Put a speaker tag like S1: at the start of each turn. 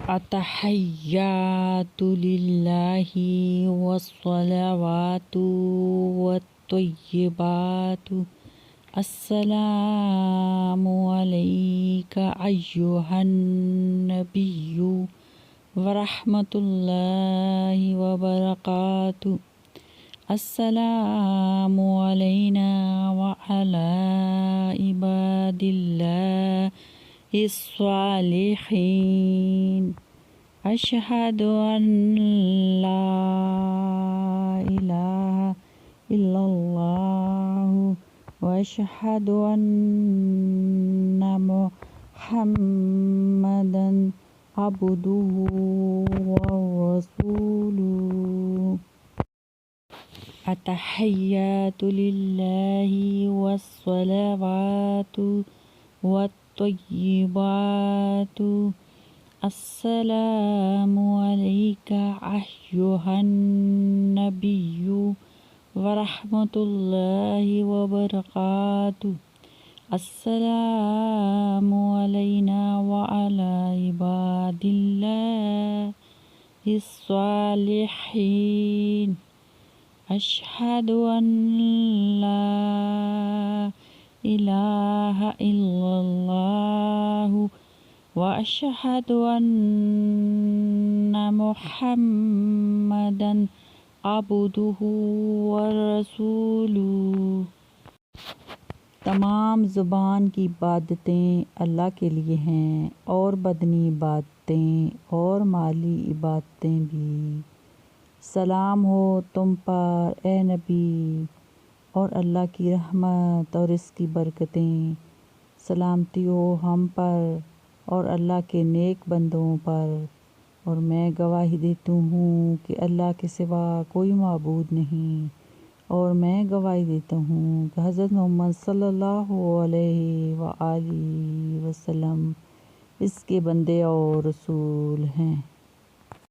S1: التحیات للہ والصلوات والطیبات السلام علیک ایہا النبی ورحمۃ اللہ وبرکاتہ السلام علینا وعلی عباد اللہ الصالحین اشہد ان لا الہ الا اللہ واشہد ان محمدا عبدہ ورسولہ التحیات للہ والصلوات والطیبات السلام علیک ایہا النبی ورحمۃ اللہ وبرکاتہ السلام علینا وعلی عباد اللہ الصالحین اشہد ان لا الہ الا اللہ واشہد ان محمدا عبدہ ورسولہ۔ تمام زبان کی عبادتیں اللہ کے لیے ہیں اور بدنی عبادتیں اور مالی عبادتیں بھی۔ سلام ہو تم پر اے نبی، اور اللہ کی رحمت اور اس کی برکتیں، سلامتی ہو ہم پر اور اللہ کے نیک بندوں پر، اور میں گواہی دیتا ہوں کہ اللہ کے سوا کوئی معبود نہیں، اور میں گواہی دیتا ہوں کہ حضرت محمد صلی اللہ علیہ وآلہ وسلم اس کے بندے اور رسول ہیں۔